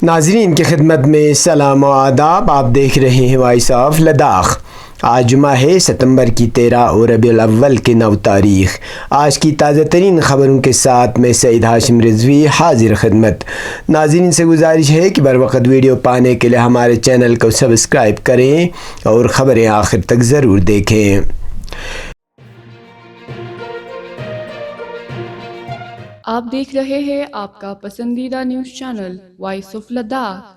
ناظرین کی خدمت میں سلام و آداب. آپ دیکھ رہے ہیں وائس آف لداخ. آج جمعہ ہے ستمبر کی 13 اور ربیع الاول کی 9 تاریخ. آج کی تازہ ترین خبروں کے ساتھ میں سعید ہاشم رضوی حاضر خدمت. ناظرین سے گزارش ہے کہ بر وقت ویڈیو پانے کے لیے ہمارے چینل کو سبسکرائب کریں اور خبریں آخر تک ضرور دیکھیں. آپ دیکھ رہے ہیں آپ کا پسندیدہ news channel voice of Ladakh.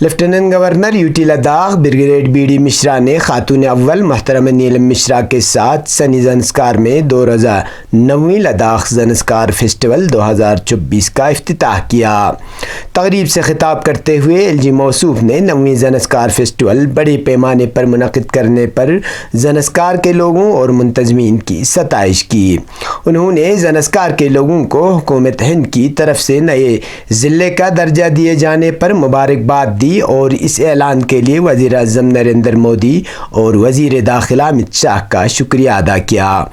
Lieutenant governor UT Ladakh brigadier B D Mishra نے خاتون اول محترمہ نیلم مشرا کے ساتھ سنی زنسکار میں 2 روزہ 9ویں لداخ زنسکار فیسٹیول 2024 کا افتتاح کیا. تقریب سے خطاب کرتے ہوئے ایل جی موصوف نے 9ویں زنسکار فیسٹیول بڑے پیمانے پر منعقد کرنے پر زنسکار کے لوگوں اور منتظمین کی ستائش کی. انہوں نے زنسکار کے لوگوں کو حکومت ہند کی طرف سے نئے ضلع کا درجہ دیے جانے پر مبارکباد دی اور اس اعلان کے لیے وزیر اعظم نریندر مودی اور وزیر داخلہ امت شاہ کا شکریہ ادا کیا.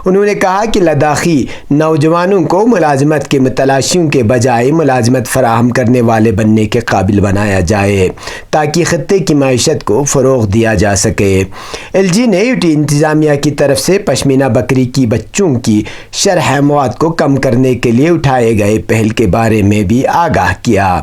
انہوں نے کہا کہ لداخی نوجوانوں کو ملازمت کے متلاشیوں کے بجائے ملازمت فراہم کرنے والے بننے کے قابل بنایا جائے تاکہ خطے کی معیشت کو فروغ دیا جا سکے. ایل جی نے یوٹی انتظامیہ کی طرف سے پشمینہ بکری کی بچوں کی شرح اموات کو کم کرنے کے لیے اٹھائے گئے پہل کے بارے میں بھی آگاہ کیا.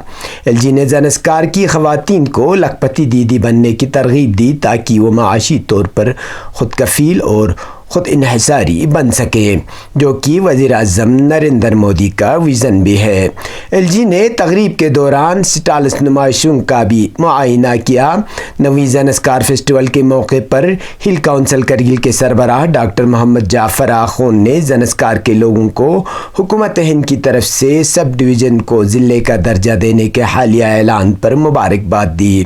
ایل جی نے زنسکار کی خواتین کو لکھپتی دیدی بننے کی ترغیب دی تاکہ وہ معاشی طور پر خود کفیل اور خود انحصاری بن سکے، جو کہ وزیر اعظم نریندر مودی کا ویژن بھی ہے. ایل جی نے تقریب کے دوران سٹالس نمائشوں کا بھی معائنہ کیا. 9ویں زنسکار فیسٹیول کے موقع پر ہل کونسل کرگل کے سربراہ ڈاکٹر محمد جعفر آخون نے زنسکار کے لوگوں کو حکومت ہند کی طرف سے سب ڈویژن کو ضلع کا درجہ دینے کے حالیہ اعلان پر مبارکباد دی.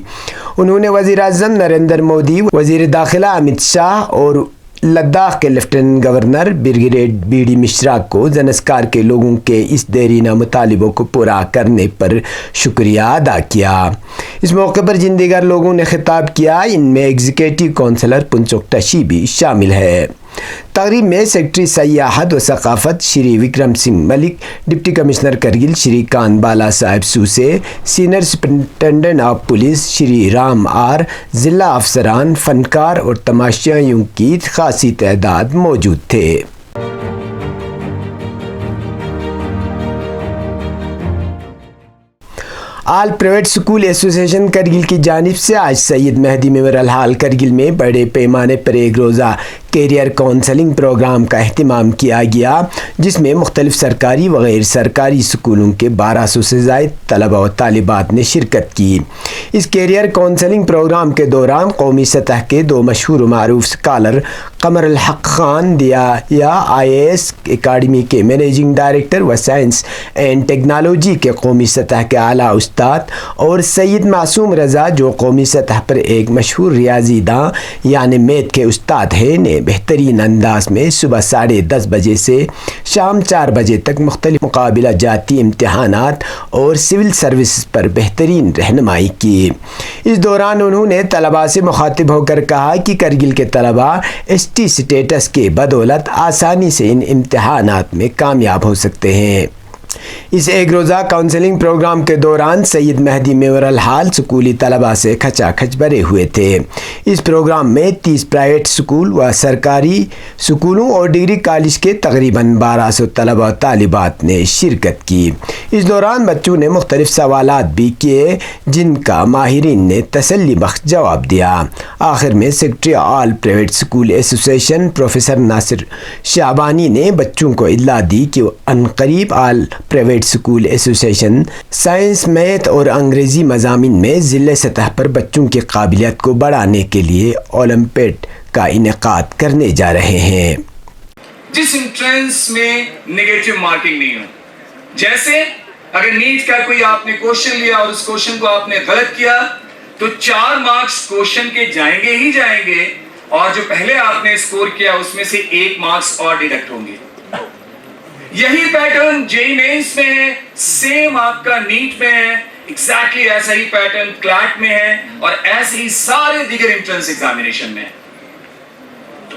انہوں نے وزیر اعظم نریندر مودی، وزیر داخلہ امت شاہ اور لداخ کے lieutenant governor brigadier B D Mishra کو زنسکار کے لوگوں کے اس دیرینہ مطالبوں کو پورا کرنے پر شکریہ ادا کیا. اس موقع پر جن دیگر لوگوں نے خطاب کیا ان میں ایگزیکٹو کونسلر پنچوک ٹشی بھی شامل ہے. تقریب میں سیکرٹری سیاحت و ثقافت شری وکرم سنگھ ملک، ڈپٹی کمشنر کرگل شری کان بالا صاحب سوسے، senior superintendent of police Shri Ram R, ضلع افسران، فنکار اور تماشائیوں کی خاصی تعداد موجود تھے. آل پرائیویٹ اسکول ایسوسی ایشن کرگل کی جانب سے آج سید مہدی میموریل ہال کرگل میں بڑے پیمانے پر ایک روزہ کیریئر کونسلنگ پروگرام کا اہتمام کیا گیا، جس میں مختلف سرکاری و غیر سرکاری اسکولوں کے 1200 سے زائد طلباء و طالبات نے شرکت کی. اس کیریئر کونسلنگ پروگرام کے دوران قومی سطح کے 2 مشہور و معروف اسکالر قمر الحق خان یا IAS اکیڈمی کے منیجنگ ڈائریکٹر و سائنس اینڈ ٹیکنالوجی کے قومی سطح کے اعلیٰ استاد، اور سید معصوم رضا جو قومی سطح پر ایک مشہور ریاضی داں یعنی میتھ کے استاد ہیں، نے بہترین انداز میں صبح 10:30 بجے سے شام 4 بجے تک مختلف مقابلہ جاتی امتحانات اور سول سروسز پر بہترین رہنمائی کی. اس دوران انہوں نے طلباء سے مخاطب ہو کر کہا کہ کرگل کے طلباء ST سٹیٹس کے بدولت آسانی سے ان امتحانات میں کامیاب ہو سکتے ہیں. اس ایک روزہ کاؤنسلنگ پروگرام کے دوران سید مہدی میموریل ہال اسکولی طلباء سے کھچا کھچ بھرے ہوئے تھے. اس پروگرام میں 30 پرائیویٹ اسکول و سرکاری اسکولوں اور ڈگری کالج کے تقریباً 1200 طلباء و طالبات نے شرکت کی. اس دوران بچوں نے مختلف سوالات بھی کیے جن کا ماہرین نے تسلی بخش جواب دیا. آخر میں سیکرٹری آل پرائیویٹ اسکول ایسوسی ایشن پروفیسر ناصر شعبانی نے بچوں کو اطلاع دی کہ عنقریب آل پرائیویٹ اسکول ایسوسی ایشن سائنس، میتھ اور انگریزی مضامین میں ضلع سطح پر بچوں کی قابلیت کو بڑھانے کے لیے اولمپیاڈ کا انعقاد کرنے جا رہے ہیں. جس انٹرنس میں نیگیٹو مارکنگ نہیں ہو، جیسے اگر نیٹ کا کوئی آپ نے کوشچن لیا اور اس کوشچن کو آپ نے غلط کیا تو 4 مارکس کوشچن کے جائیں گے ہی جائیں گے، اور جو پہلے آپ نے اسکور کیا اس میں سے 1 مارکس اور ڈیڈکٹ ہوں گے. یہی پیٹرن جے مینس میں ہے، سیم آپ کا نیٹ میں ہے، ایگزیکٹلی ایسا ہی پیٹرن کلیٹ میں ہے، اور ایسے ہی سارے دیگر انٹرنس ایگزامینیشن میں ہے. تو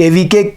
KVK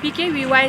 PKVY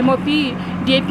MOP DAP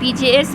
PGS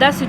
10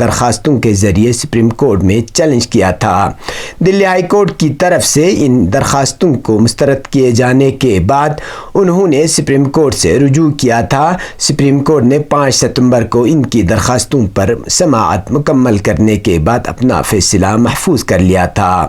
درخواستوں کے ذریعے سپریم کورٹ میں چیلنج کیا تھا۔ دلی ہائی کورٹ کی طرف سے ان درخواستوں کو مسترد کیے جانے کے بعد انہوں نے سپریم کورٹ سے رجوع کیا تھا۔ سپریم کورٹ نے 5 ستمبر کو ان کی درخواستوں پر سماعت مکمل کرنے کے بعد اپنا فیصلہ محفوظ کر لیا تھا۔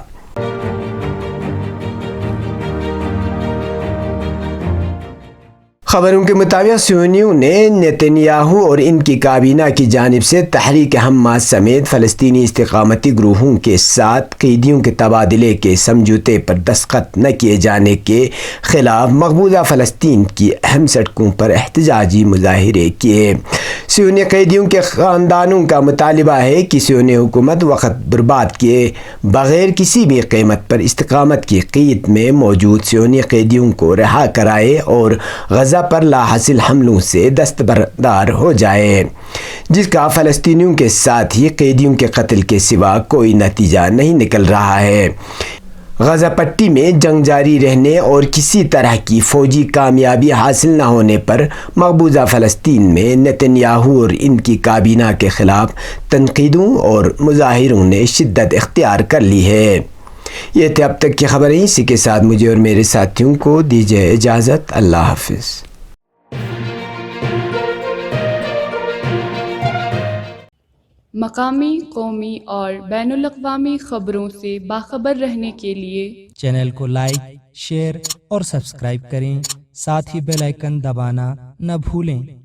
خبروں کے مطابق صہیونیوں نے نیتنیاہو اور ان کی کابینہ کی جانب سے تحریک حماس سمیت فلسطینی استقامتی گروہوں کے ساتھ قیدیوں کے تبادلے کے سمجھوتے پر دستخط نہ کیے جانے کے خلاف مقبوضہ فلسطین کی اہم سڑکوں پر احتجاجی مظاہرے کیے۔ صہیونی قیدیوں کے خاندانوں کا مطالبہ ہے کہ صہیونی حکومت وقت برباد کیے بغیر کسی بھی قیمت پر استقامت کی قید میں موجود صہیونی قیدیوں کو رہا کرائے اور غزہ پر لاحاصل حملوں سے دستبردار ہو جائے، جس کا فلسطینیوں کے ساتھ ہی قیدیوں کے قتل کے سوا کوئی نتیجہ نہیں نکل رہا ہے۔ غزہ پٹی میں جنگ جاری رہنے اور کسی طرح کی فوجی کامیابی حاصل نہ ہونے پر مقبوضہ فلسطین میں نیتنیاہو اور ان کی کابینہ کے خلاف تنقیدوں اور مظاہروں نے شدت اختیار کر لی ہے۔ یہ تھے اب تک کی خبریں، اسی کے ساتھ مجھے اور میرے ساتھیوں کو دیجیے اجازت۔ اللہ حافظ۔ مقامی، قومی اور بین الاقوامی خبروں سے باخبر رہنے کے لیے چینل کو لائک، شیئر اور سبسکرائب کریں، ساتھ ہی بیل آئیکن دبانا نہ بھولیں۔